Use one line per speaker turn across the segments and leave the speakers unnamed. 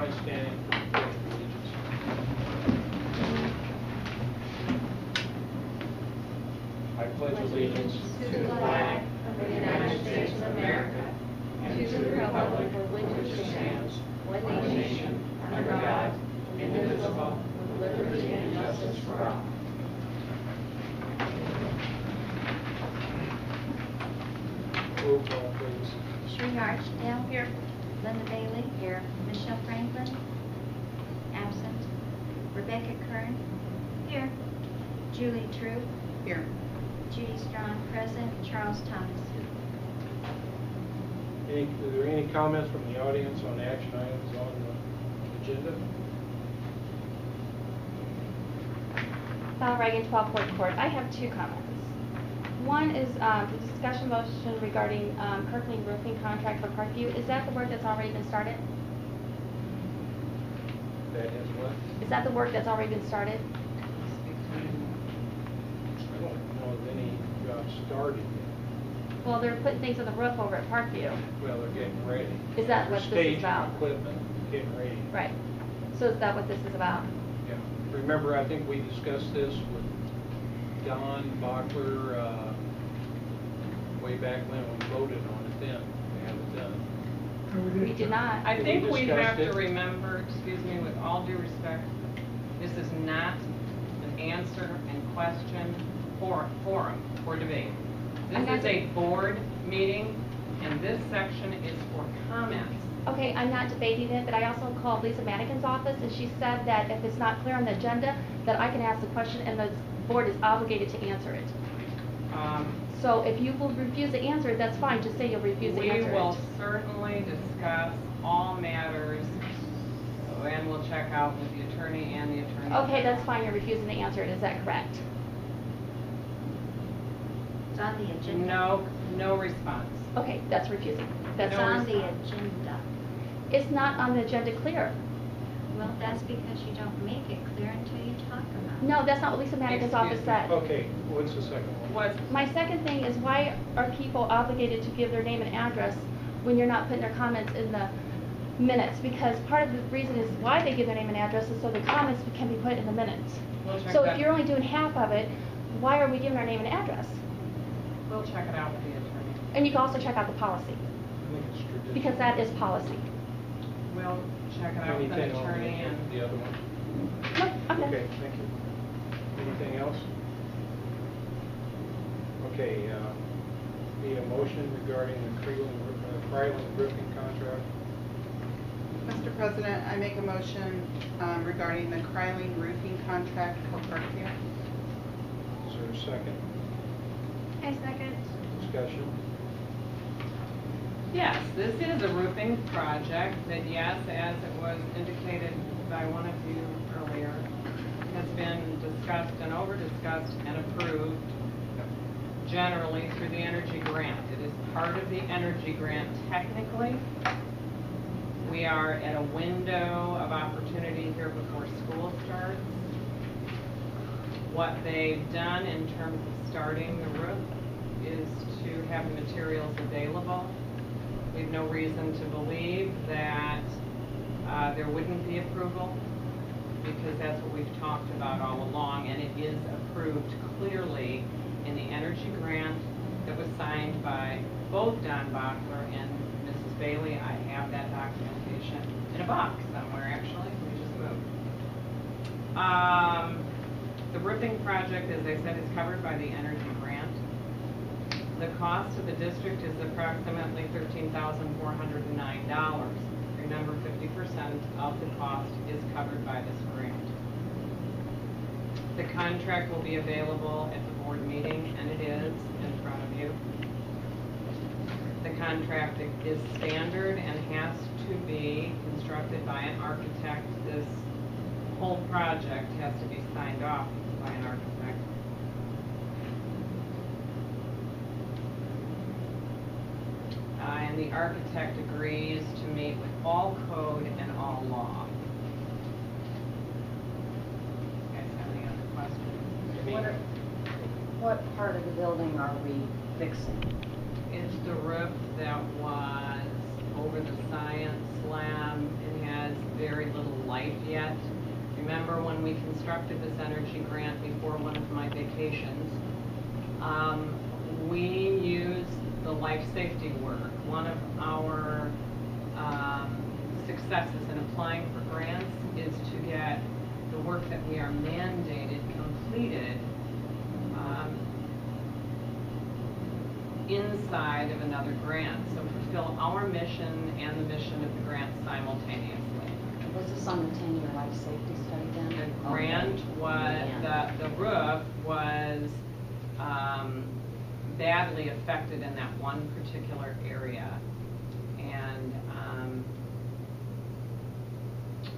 by standing for the Pledge of Allegiance. I pledge allegiance
to the flag of the United States of America and to the republic for which it stands, one nation, under God, indivisible, with liberty and justice for all.
Roll call, please.
Sri Archdale. Here. Linda Bailey. Here. Michelle Franklin. Absent. Rebecca Kern. Here. Julie Troop.
Here.
Judy Strong, present. Charles Thomas.
Are there any comments from the audience on action items on the agenda?
Val Reagan, 12 Fort Court. I have two comments. One is the discussion motion regarding Kreiling roofing contract for Parkview. Is that the work that's already been started?
That is what?
Is that the work that's already been started?
I don't know of any jobs started yet.
Well, they're putting things on the roof over at Parkview.
Well, they're getting ready.
Is that what this is about?
Staging equipment, getting ready.
Right. So is that what this is about?
Yeah. Remember, I think we discussed this with Don Bachler way back when we voted on it then. We haven't done it.
We did not.
I think we have to
it?
remember, excuse me, with all due respect, this is not an answer and question forum for debate. This is a board meeting, and this section is for comments.
Okay, I'm not debating it, but I also called Lisa Madigan's office, and she said that if it's not clear on the agenda, that I can ask the question, and the board is obligated to answer it. So if you will refuse to answer it, that's fine. Just say you'll refuse to answer it.
We will certainly discuss all matters, and we'll check out with the attorney and the attorney.
Okay, that's fine. You're refusing to answer it. Is that correct?
It's on the agenda.
No response.
Okay, that's refusing. That's
It's on the agenda.
It's not on the agenda clear.
Well, that's because you don't make it clear until you talk about it.
No, that's not what Lisa Madigan's office said.
Okay, what's the second one?
My second thing is, why are people obligated to give their name and address when you're not putting their comments in the minutes? Because part of the reason is why they give their name and address is so the comments can be put in the minutes.
We'll check
So
that.
if you're only doing half of it, why are we giving our name and address?
We'll check it out with the attorney.
And you can also check out the policy,
I think it's traditional.
because that is policy.
We'll check it out with an
Anything on
attorney and.
the other one?
No, I'm done.
Okay, thank you. Anything else? Okay, need a motion regarding the Kreiling roofing contract.
Mr. President, I make a motion regarding the Kreiling roofing contract for Parkview.
Is there a second?
I second.
Discussion?
Yes, this is a roofing project that, yes, as it was indicated by one of you earlier, has been discussed and over-discussed and approved generally through the energy grant. It is part of the energy grant technically. We are at a window of opportunity here before school starts. What they've done in terms of starting the roof is to have the materials available. We have no reason to believe that there wouldn't be approval, because that's what we've talked about all along, and it is approved clearly in the energy grant that was signed by both Don Bachler and Mrs. Bailey. I have that documentation in a box somewhere, actually. We just moved. The roofing project, as I said, is covered by the energy grant. The cost of the district is approximately $13,409. Remember, 50% of the cost is covered by this grant. The contract will be available at the board meeting, and it is in front of you. The contract is standard and has to be constructed by an architect. This whole project has to be signed off by an architect. And the architect agrees to meet with all code and all law. You guys have any other questions?
What part of the building are we fixing?
It's the roof that was over the science lab. It has very little life yet. Remember when we constructed this energy grant before one of my vacations, we used the life safety work. One of our successes in applying for grants is to get the work that we are mandated completed inside of another grant. So fulfill our mission and the mission of the grant simultaneously.
Was this on the 10-year life safety study then?
The grant was, the roof was badly affected in that one particular area. And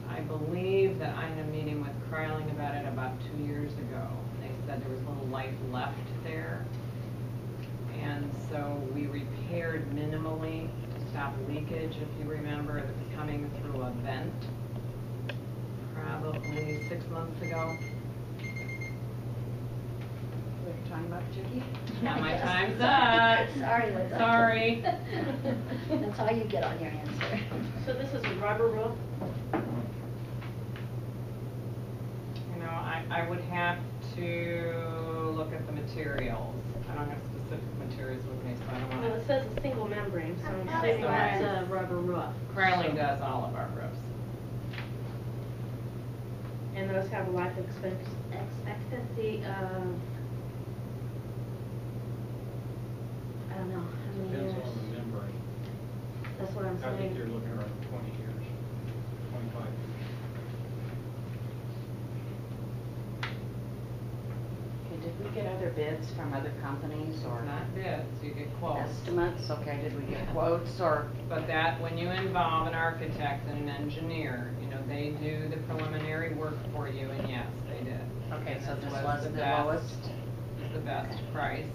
I believe that I had a meeting with Kreiling about it about 2 years ago. They said there was little life left there. And so we repaired minimally to stop leakage, if you remember. It was coming through a vent probably 6 months ago.
We're talking about Judy?
Now my time's up.
Sorry, Linda.
Sorry.
That's all you get on your answer.
So this is a rubber roof?
You know, I would have to look at the materials. I don't have specific materials with me, so I don't want
Well,
to.
it says a single membrane, so I'm saying that's a rubber roof.
Kreiling does all of our roofs.
And those have a life expectancy of, I don't know, how many
Depends
years?
on the membrane.
That's what I'm
I think you're
saying.
looking around 20 years, 25 years.
Okay, did we get other bids from other companies or
Not bids, you get quotes.
estimates? Okay, did we get quotes or?
But that, when you involve an architect and an engineer, you know, they do the preliminary work for you, and yes, they did.
Okay, so this
was
was the
best.
lowest?
Is the best price.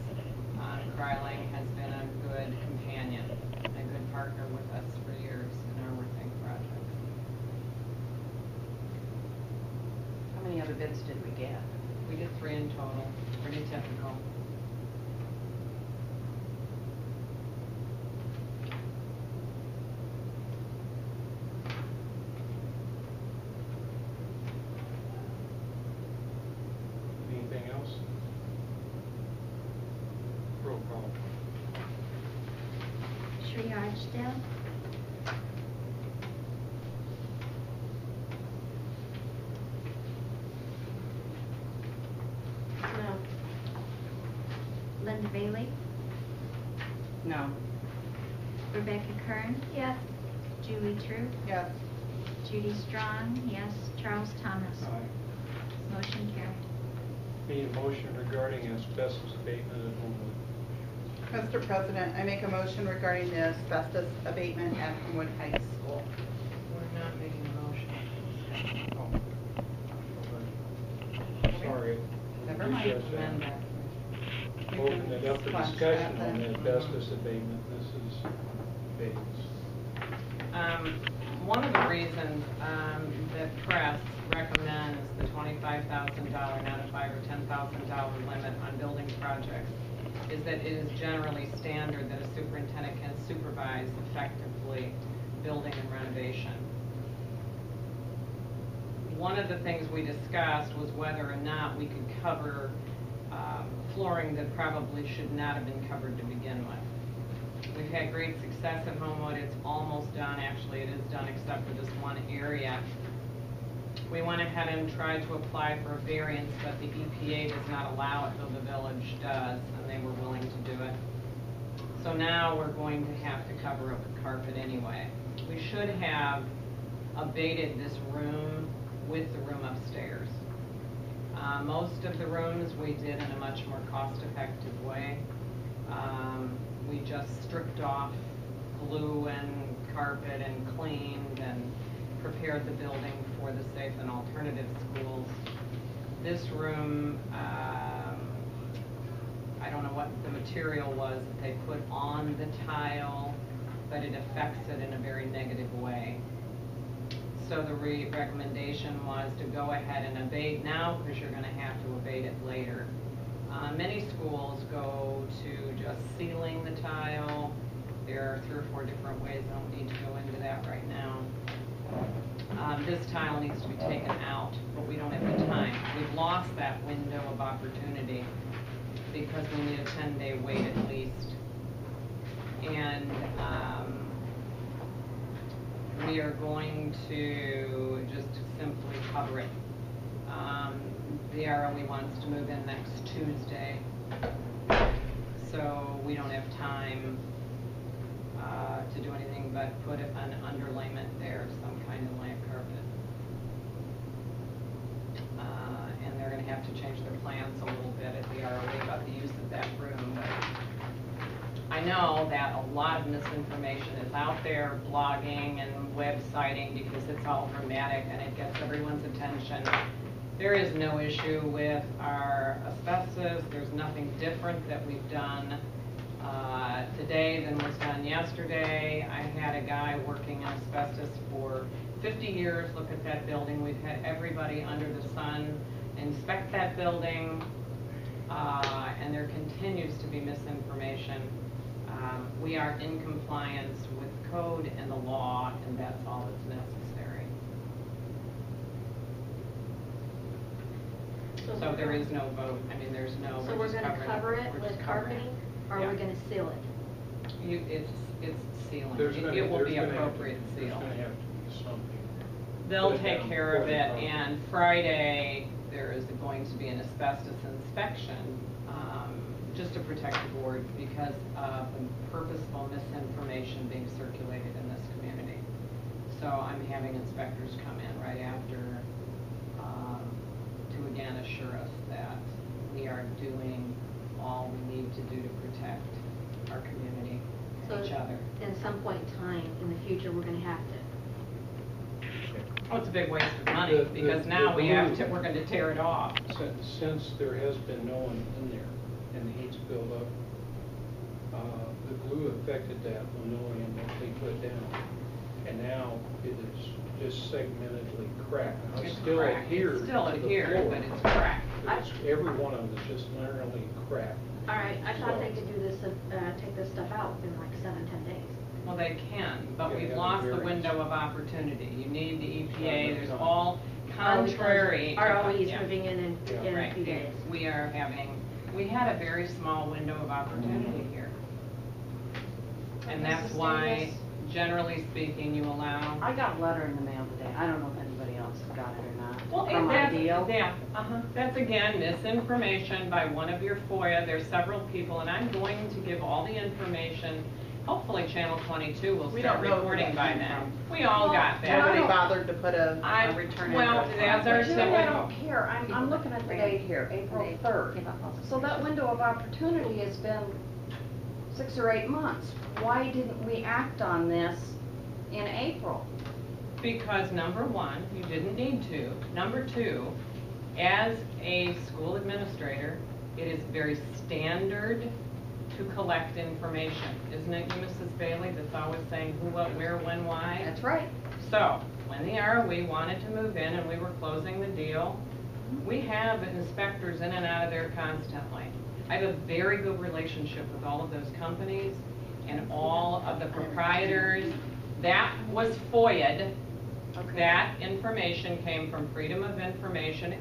Kreiling has been a good companion, and a good partner with us for years in our roofing projects.
How many other bids did we get?
We did 3 in total, pretty typical.
Anything else? Roll call.
Sri Archdale,
No.
Linda Bailey,
No.
Rebecca Kern. Yes. Julie True,
Yes.
Judy Strong, yes. Charles Thomas.
Aye.
Motion carried.
Need a motion regarding asbestos abatement at Homewood.
Mr. President, I make a motion regarding the asbestos abatement at Homewood High School.
We're not making a motion.
Oh. Sorry.
Never mind.
Just,
Amend that.
open it up for
Squash
discussion
that
on the
then.
asbestos abatement. This is Bates.
One of the reasons that press recommends the $25,000, not a $5,000 or $10,000 limit on building projects is that it is generally standard that a superintendent can supervise effectively building and renovation. One of the things we discussed was whether or not we could cover flooring that probably should not have been covered to begin with. We've had great success at Homewood. It's almost done. Actually, it is done except for this one area. We went ahead and tried to apply for a variance, but the EPA does not allow it, though the village does, and they were willing to do it. So now we're going to have to cover it with carpet anyway. We should have abated this room with the room upstairs. Most of the rooms we did in a much more cost-effective way. We just stripped off glue and carpet and cleaned and prepared the building for the safe and alternative schools. This room, I don't know what the material was that they put on the tile, but it affects it in a very negative way. So the recommendation was to go ahead and abate now because you're going to have to abate it later. Many schools go to just sealing the tile. There are 3 or 4 different ways. I don't need to go into that right now. this tile needs to be taken out, but we don't have the time. We've lost that window of opportunity because we need a 10-day wait at least. And we are going to just simply cover it. The ROE wants to move in next Tuesday, so we don't have time to do anything but put an underlayment there, some kind of lamp carpet. And they're going to have to change their plans a little bit at the ROE about the use of that room. But I know that a lot of misinformation is out there, blogging and websiting, because it's all dramatic and it gets everyone's attention. There is no issue with our asbestos. There's nothing different that we've done today than was done yesterday. I had a guy working in asbestos for 50 years look at that building. We've had everybody under the sun inspect that building, and there continues to be misinformation. We are in compliance with code and the law, and that's all that's necessary. So there is no vote. I mean, there's no.
So we're
just
going to
covering
cover it
We're
with
just covering
carpeting,
it.
or
Yeah.
we're going to seal it?
It's sealing.
There's
It
gonna-
will
there's
be
gonna have to-
appropriate
There's
seal.
going to have to be something.
They'll
Put it
take
down
care of
before
it,
the vote.
and Friday, there is going to be an asbestos inspection, just to protect the board because of the purposeful misinformation being circulated in this community. So I'm having inspectors come in right after to again assure us that we are doing all we need to do to protect our community
So
and each other.
at some point in time in the future, we're going to have to.
Oh, it's a big waste of money because now
the
we have to,
glue-
we're going to tear it off.
Since there has been no one in there and the heat's built up, the glue affected that linoleum that they put down. And now it is just segmentedly cracked. Now,
It's
still
cracked.
adhered
It's still
to the
adhered,
floor,
but it's cracked.
but every one of them is just literally cracked.
All right, I thought they could do this, take this stuff out in like 7-10 days.
Well, they can, but
Yeah,
we've
yeah,
lost the
variance.
window of opportunity. You need the
Yeah,
EPA, there's
that's
all contrary.
ROE is
Yeah.
moving in
Yeah.
a
Right.
few days.
We had a very small window of opportunity here. And that's why, generally speaking, you allow.
I got a letter in the mail today. I don't know if anybody else got it or not.
Well,
From Ideal.
that's again misinformation by one of your FOIA. There's several people, and I'm going to give all the information. Hopefully, Channel 22 will
We
start
don't know who
reporting
that
by
came
then.
from.
We all got that.
Nobody bothered to put a
I-
return
well,
address.
that's
on
our
it.
You know, I
typical.
don't care. I'm looking at the date here, April 3rd. So that window of opportunity has been 6 or 8 months. Why didn't we act on this in April?
Because number one, you didn't need to. Number two, as a school administrator, it is very standard to collect information. Isn't it you, Mrs. Bailey, that's always saying who, what, where, when, why?
That's right.
So, when the ROE wanted to move in and we were closing the deal, we have inspectors in and out of there constantly. I have a very good relationship with all of those companies and all of the proprietors. That was FOIA'd.
Okay.
That information came from Freedom of Information.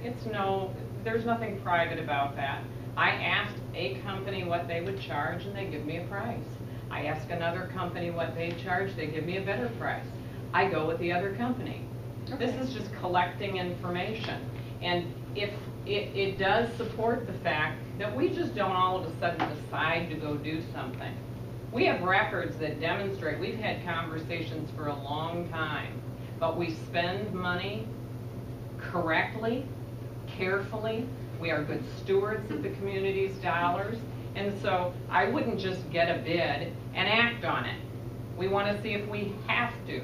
There's nothing private about that. I asked a company what they would charge and they give me a price. I ask another company what they charge, they give me a better price. I go with the other company.
Okay.
This is just collecting information. And if it does support the fact that we just don't all of a sudden decide to go do something. We have records that demonstrate, we've had conversations for a long time, but we spend money correctly, carefully. We are good stewards of the community's dollars. And so I wouldn't just get a bid and act on it. We want to see if we have to.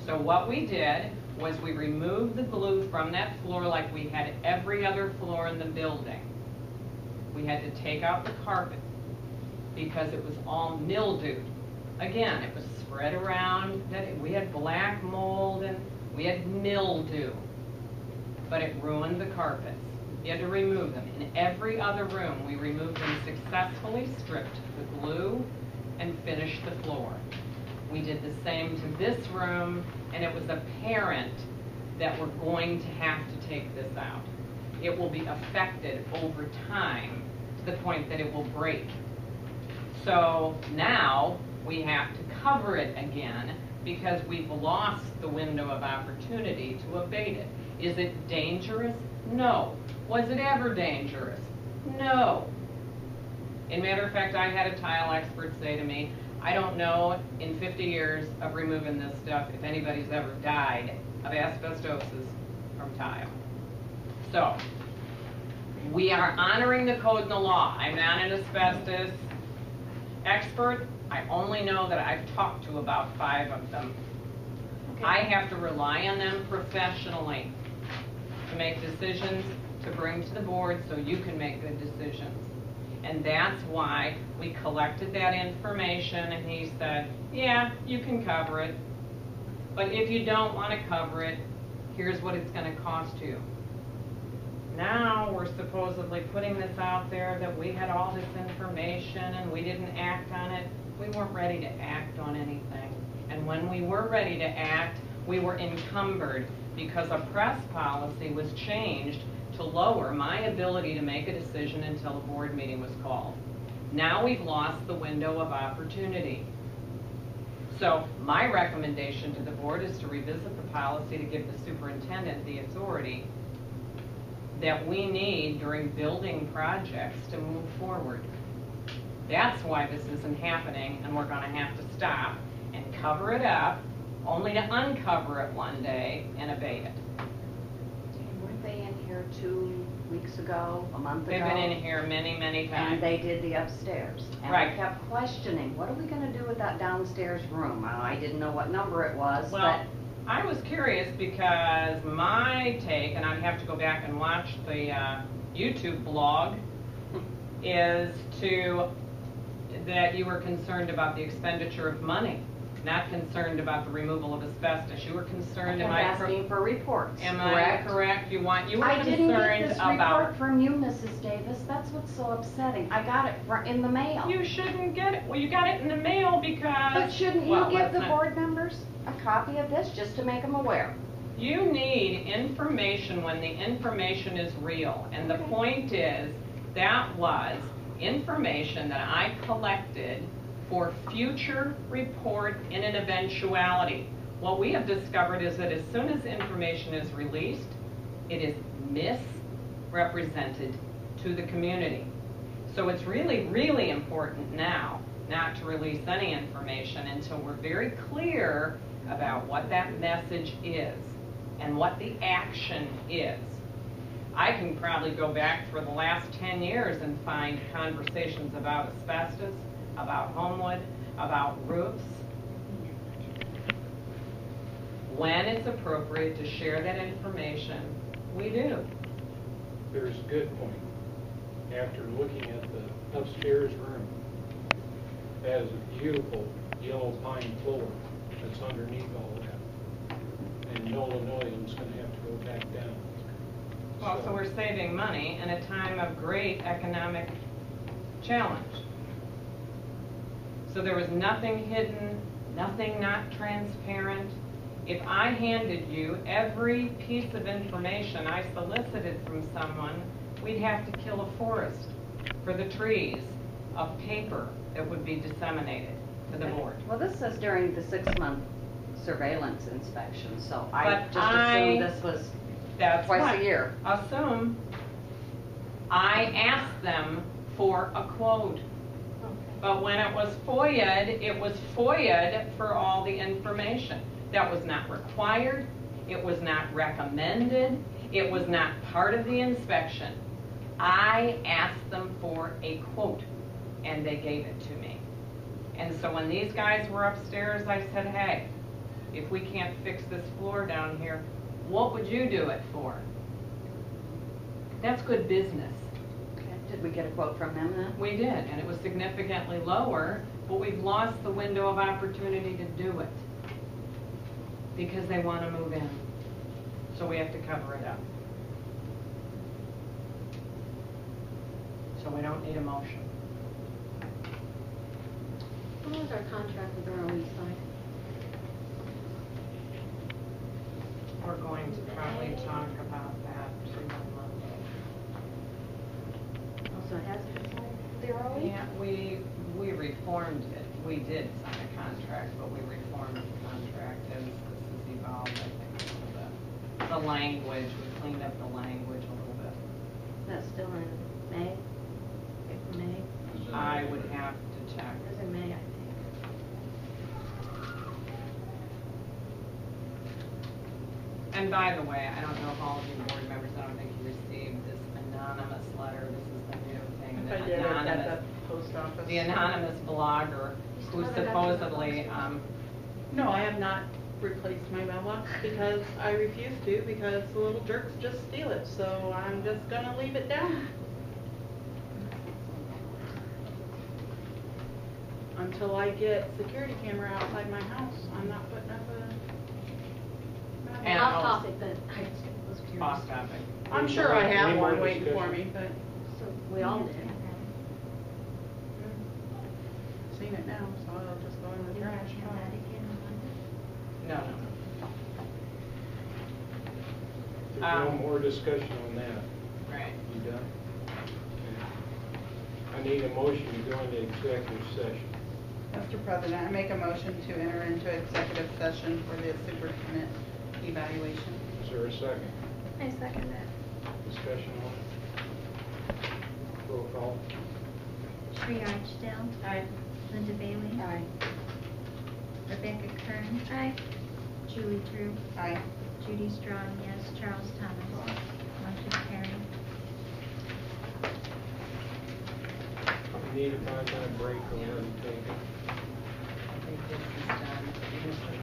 So what we did was we removed the glue from that floor like we had every other floor in the building. We had to take out the carpet because it was all mildewed. Again, it was spread around, we had black mold and we had mildew, but it ruined the carpets. You had to remove them. In every other room, we removed them successfully, stripped the glue, and finished the floor. We did the same to this room, and it was apparent that we're going to have to take this out. It will be affected over time to the point that it will break. So now we have to cover it again because we've lost the window of opportunity to abate it. Is it dangerous? No. Was it ever dangerous? No. In matter of fact, I had a tile expert say to me, I don't know in 50 years of removing this stuff if anybody's ever died of asbestosis from tile. So, we are honoring the code and the law. I'm not an asbestos expert. I only know that I've talked to about 5 of them.
Okay.
I have to rely on them professionally to make decisions to bring to the board so you can make good decisions. And that's why we collected that information, and he said, yeah, you can cover it. But if you don't want to cover it, here's what it's going to cost you. Now we're supposedly putting this out there that we had all this information and we didn't act on it. We weren't ready to act on anything. And when we were ready to act, we were encumbered because a press policy was changed to lower my ability to make a decision until a board meeting was called. Now we've lost the window of opportunity. So my recommendation to the board is to revisit the policy to give the superintendent the authority that we need during building projects to move forward. That's why this isn't happening, and we're going to have to stop and cover it up, only to uncover it one day and abate it.
Weren't they in here 2 weeks ago, a month ago?
They've been in here many, many times.
And they did the upstairs. And
Right.
I kept questioning, what are we going to do with that downstairs room? I didn't know what number it was,
Well,
but
I was curious because my take, and I'd have to go back and watch the YouTube blog, is that you were concerned about the expenditure of money, not concerned about the removal of asbestos. You were concerned,
I'm asking for reports,
am
correct?
I correct? You were
I didn't get
concerned
this
about.
report from you, Mrs. Davis. That's what's so upsetting. I got it in the mail.
You shouldn't get it. Well, you got it in the mail because.
But shouldn't you
well,
give
let's
the
not-
board members a copy of this just to make them aware?
You need information when the information is real. And the
Okay.
point is, that was information that I collected for future report in an eventuality. What we have discovered is that as soon as information is released, it is misrepresented to the community. So it's really, really important now not to release any information until we're very clear about what that message is and what the action is. I can probably go back for the last 10 years and find conversations about asbestos, about Homewood, about roofs. When it's appropriate to share that information, we do.
There's a good point. After looking at the upstairs room, that is a beautiful yellow pine floor that's underneath all that. And no linoleum's gonna have to go back down.
Well, so we're saving money in a time of great economic challenge. So there was nothing hidden, nothing not transparent. If I handed you every piece of information I solicited from someone, we'd have to kill a forest for the trees of paper that would be disseminated to the board.
Well, this says during the 6-month surveillance inspection, so I
But
just assumed this was
That's
twice
what-
a year.
Assume. I asked them for a quote. But when it was FOIA'd for all the information. That was not required, it was not recommended, it was not part of the inspection. I asked them for a quote, and they gave it to me. And so when these guys were upstairs, I said, hey, if we can't fix this floor down here, what would you do it for? That's good business.
Okay. Did we get a quote from them then?
We did, and it was significantly lower, but we've lost the window of opportunity to do it because they want to move in. So we have to cover it up. So we don't need a motion.
What was our contract with the East Side?
We're going to probably talk about that too on Monday.
Also, it has been signed thoroughly?
Yeah, we reformed it. We did sign a contract, but we reformed the contract as this has evolved, I think, a little bit. The language, we cleaned up the language a little bit.
That's still in May? April, May?
I would have to check.
It was in May, I think.
And by the way, I don't know if all of you board members, I don't think you received this anonymous letter. This is the new thing.
If
the
I did, I got
anonymous-
the post office.
The anonymous blogger who
still haven't got to the
supposedly,
No, I have not replaced my mailbox because I refuse to, because the little jerks just steal it, so I'm just gonna leave it down. Until I get security camera outside my house, I'm not putting up a
And
mailbox.
Off
also-
topic, but I just was curious.
off topic.
I'm sure I have
Any more
one waiting for
discussion?
me, but
So we all did.
seen it now, so I'll just go in the trash.
No, no.
There's no more discussion on that.
Right.
You done? I need a motion to go into executive session.
Mr. President, I make a motion to enter into executive session for the superintendent evaluation.
Is there a second?
I second that.
Discussion on it? Roll call.
Sri Archdale.
Aye.
Linda Bailey.
Aye.
Rebecca Kern. Aye. Julie Drew.
Aye.
Judy Strong, yes. Charles Thomas. Motion carried.
We need a 5-minute break or we'll take it.
I think this is done.